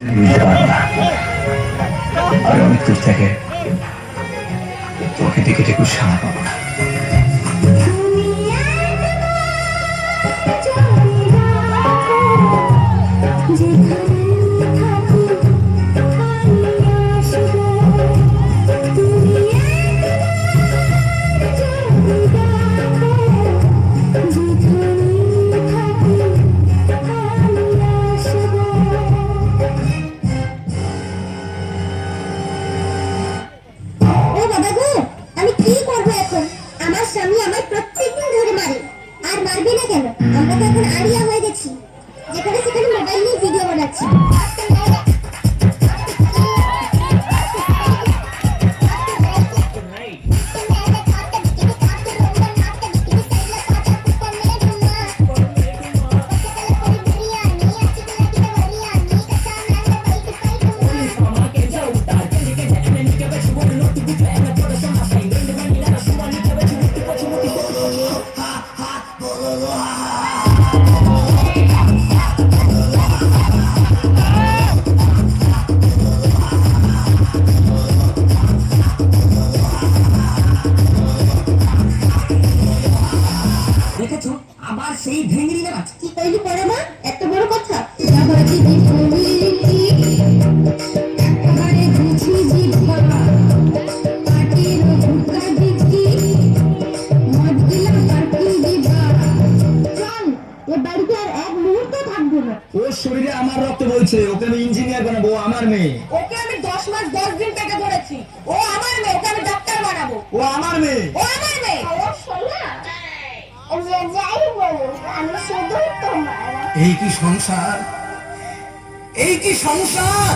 বুঝতে পারবো না। আর অনেক দূর থেকে তোকে দেখে দেখে সাড়া পাবো না। স্বামী আমায় প্রত্যেকদিন ধরে মারে। আর মারবে না কেন? আমরা তো এখন আড়িয়া হয়ে গেছি, যেখানে সেখানে মোবাইল নিয়ে ভিডিও বানাচ্ছি। দেখেছো আবার সেই ভেঙ্গি নাচ। কি কইলি পরে মা? এত বড় কথা? ওর শরীরে আমার রক্ত বইছে, ওকে আমি ইঞ্জিনিয়ার বানাবো, আমার মেয়ে। ওকে আমি 10 মাস 10 দিন পেটে ধরেছি, ও আমার মেয়ে, ওকে আমি ডাক্তার বানাবো। ও আমার মেয়ে। ও আমার মেয়ে। যাই বলুক আমি শুধু তোমার। এই কি সংসার, এই কি সংসার।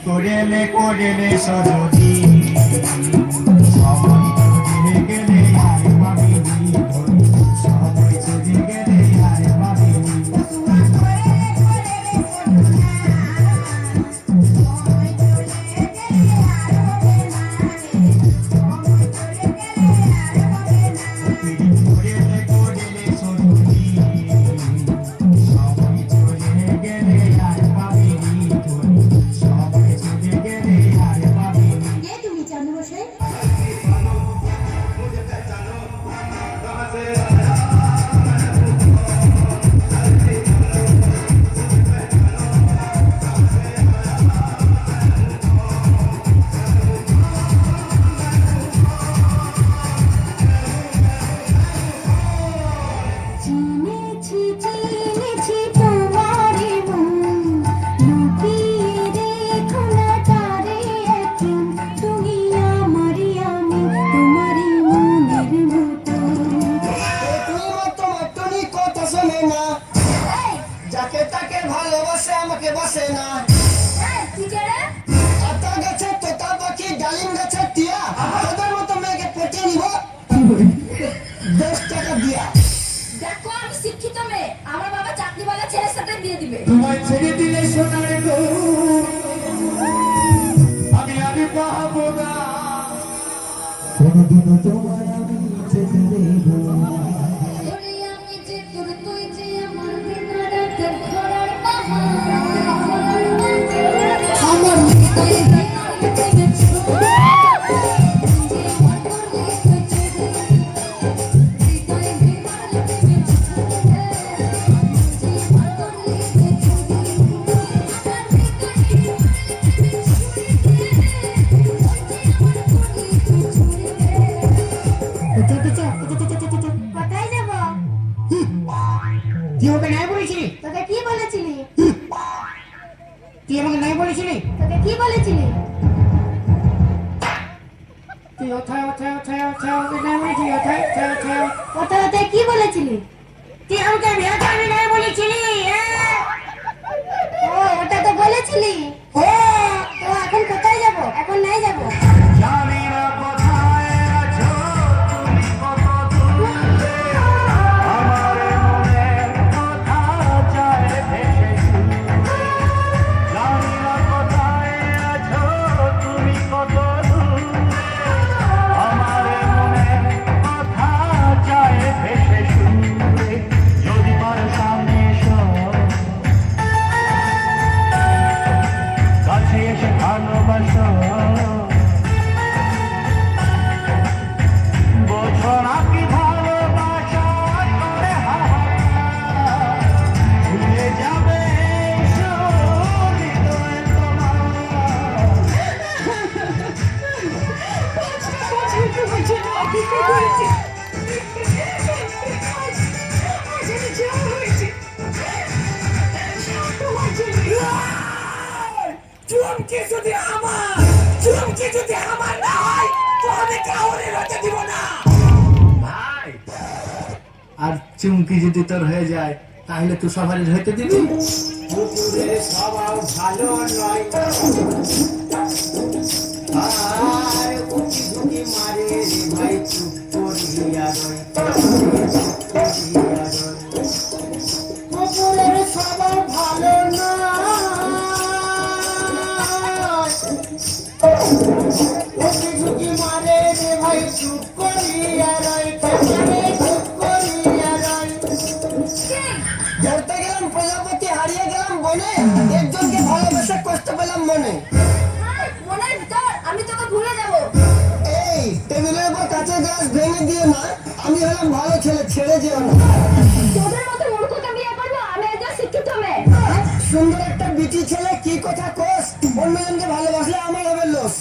করেলে করেলে সজনী সময় চলে গেলে আয় ভাবিনি সময় চলে গেলে আয় ভাবিনি যাকে তাকে ভালোবাসে আমাকে বাসে না। আতা গাছে তোতা পাখি ডালিম গাছে টিয়া তোদের মতো মেয়েকে পেটে নিব 10 টাকা দিয়া। দেখো আমি শিক্ষিত মেয়ে, আমার বাবা চাকরিওয়ালা ছেলের সাথে বিয়ে দিবে। তোমায় ছেড়ে দিলে সোনার গো আমি পাবো না কোনদিনও তোমার আমি যেতে দেব না। ওরে আমি যে তোর তুই যে আমার বিনা রাতের খরার পাহাড় আমার হৃদয়ে থেকে ছোট যে আমার করলে তুই ছেড়ে হৃদয়ে বিমার থেকে ছোট যে আমার করলে তুই ছেড়ে আমার হৃদয়ে বিমার থেকে কোথায় যাব? তুই ওকে নাই বলেছিলি? তোকে কি বলেছিলি? তুই আমাকে নাই বলেছিলি? তোকে কি বলেছিলি? তুই ওঠায় ওকে নাই বলেছিলি? কোথায় কি বলেছিলি? তুই আমাকে বিয়ে করবি নাই বলেছিলি? ও ওটা তো বলেছিলি। ও তো এখন কোথায় যাব? এখন নাই যাব। জানি না কোথায় আছো তুমি কত দূরে আমার মনের কথা যায় ভেসে সুরে জানি না কোথায় আছো তুমি কত দূরে আমার মনের কথা যায় ভেসে সুরে যদি পারো সামনে এসো কাছে এসে ভালোবাসো বোঝো না কি ভালোবাসা করে ভুলে যাবে হৃদয় তোমার চুমকি যদি আমার না হয় তো আমি কাউরে রতে দিব না ভাই আর চুমকি যদি তোর হয়ে যায় তাহলে তুই সবারই হইতে দিবি? কুকুরের স্বভাব ভালো নয় আর উঁকি ঝুঁকি মারে রে ভাই চুপ করিয়া রয় কুকুরের স্বভাব ভালো নয়। উঁকি ঝুঁকি মারে রে ভাই চুপ করিয়া রয় চুপ করিয়া রয় ধরতে গেলাম প্রজাপতি হারিয়ে গেলাম বনে একজনকে ভালোবেসে কষ্ট পেলাম মনে মনের ভিতর আমি তোকে ভুলে যাব। এই টেবিলের উপর কাঁচের গ্লাস ভেঙে দিও না আমি হলাম ভালো ছেলে ছেড়ে যেও না তোদের মতো মূর্খকে বিয়ে করবো আমি একজন শিক্ষিত মেয়ে। সুন্দর একটা বিটি ছেলে কি কথা কোস অন্যজনকে ভালোবাসলে আমার হবে লস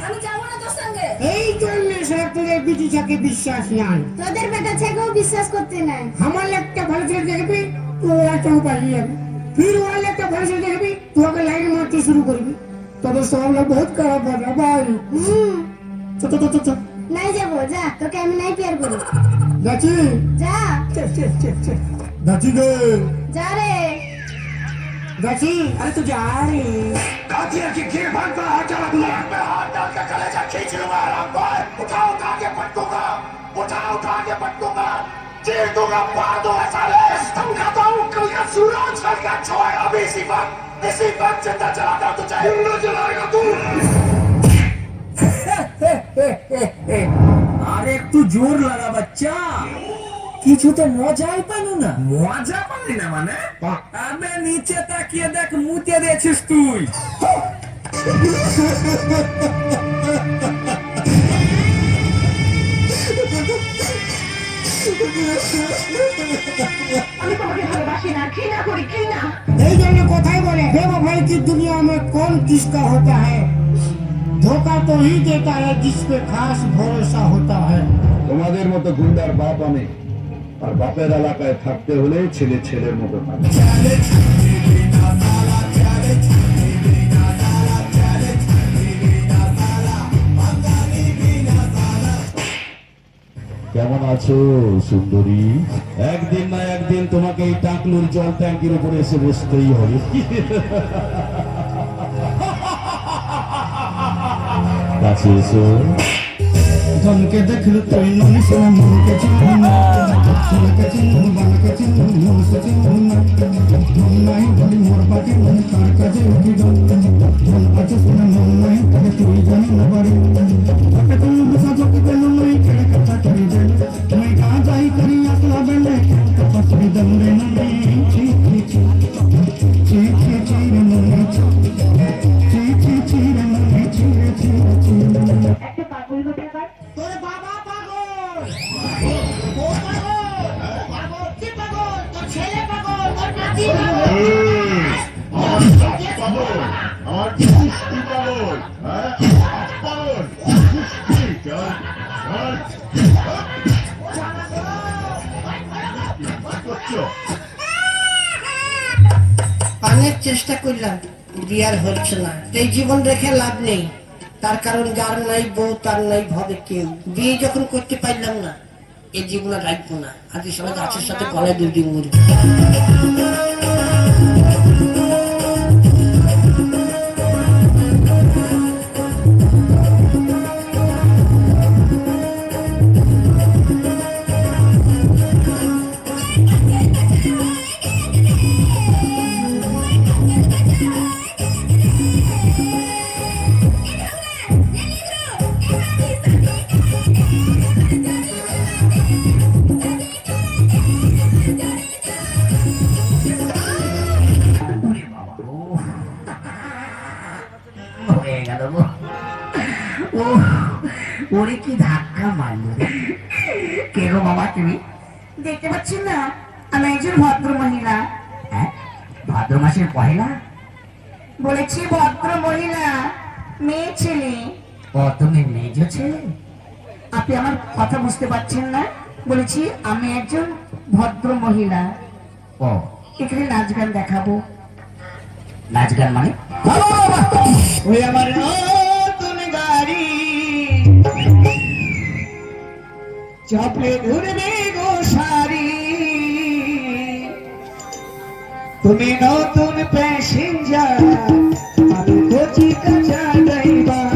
আমি যাবো না তোর সঙ্গে। এই জন্য তোদের বিটিটাকে বিশ্বাস নাই। তোদের বেটা ছেলেও বিশ্বাস করতে নাই। আমার একটা ভালো ছেলে দেখবি তোরা চৌ পালিয়ে যাবি, ফির ওর একটা ভালো ছেলে দেখবি তোকে লাইন মারতে শুরু করবি। তোদের সব লোক বহুত খারাপ হবে ভাই। চল নাই যাব, যা তোকে আমি নাই পেয়ার করি। গাছি যা গাছি গে যা রে। গাছি আরে তুই যা রে। আর একটু জোর লাগা বাচ্চা, কিছু তো মজাই পাইলো না। মজা পালি না মানে? আবে নিচে তাকিয়ে দেখ, মুতে দিয়েছিস তুই। আমি তোমাকে ভালোবাসি না, ঘৃণা করি, ঘৃণা। এই জন্য কথাই বলে बेवफाई की दुनिया में कौन किसका होता है, धोखा तो ही देता है जिस पे खास भरोसा होता है। তোমাদের মতো গুন্ডার বাপ আমি, আর বাপের এলাকায় থাকতে হলে ছেলে ছেলের মতো থাকে। কেমন আছো সুন্দরী? একদিন না একদিন তোমাকে এই টাকলুর জল ট্যাঙ্কির উপরে এসে বসতেই হবে। কাছে এসো। ধনকে দেখল তুই ননি শোনা মনকে চিনু না সোনাকে চিনু বানাকে চিনু মনকে চিনু না মন নাই বলি মোর বাকি মন তার কাজে উঠি মন আছে শোনা মন নাই তাকে তুই জানি না বাড়ি তাকে তুই বুঝা চোখে পেল নাই কেড়ে কথা করি দেন তুই গা যাই করি আসলা বেলে পাশে দমরে নাই ছি ছি ছি ছি ছি ছি রে মনে ছি ছি ছি ছি রে মনে ছি রে ছি রে ছি একটা পাগল হতে পার তোর বাবা পাগল ও পাগল পাগল কি পাগল তোর ছেলে পাগল তোর নাতি পাগল আমার কুস্তি পাগল হ্যাঁ পাগল কুস্তি চল চল অনেক চেষ্টা করলাম বিয়ার হচ্ছে না এই জীবন রেখে লাভ নেই তার কারণ যার নাই বউ তার নাই ভাবে কেউ বিয়ে যখন করতে পারলাম না এই জীবনে রাখবো না আজ সবাই গাছের সাথে গলায় দুটি মুড়ি হয়ে গেল গো। ও ওরে কি ধাক্কা মারলো রে। কে গো মামা তুমি? দেখতে পাচ্ছেন না আমি একজন ভদ্র মহিলা। হ্যাঁ ভাদ্র মাসের পহেলা? বলেছি ভদ্র মহিলা, মেয়ে ছেলে। ও তুমি মেজ ছেলে? আপনি আমার কথা বুঝতে পারছেন না? বলেছি আমি একজন ভদ্র মহিলা, ও এখানে নাচ গান দেখাবো। নাচ গান মানে? ওই আমার নতুন গাড়ি চাপলে ঘুরবে গো সারি তুমি নতুন প্যাসেঞ্জার আমি কচি কাঁচা ড্রাইভার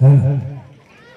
হ্যাঁ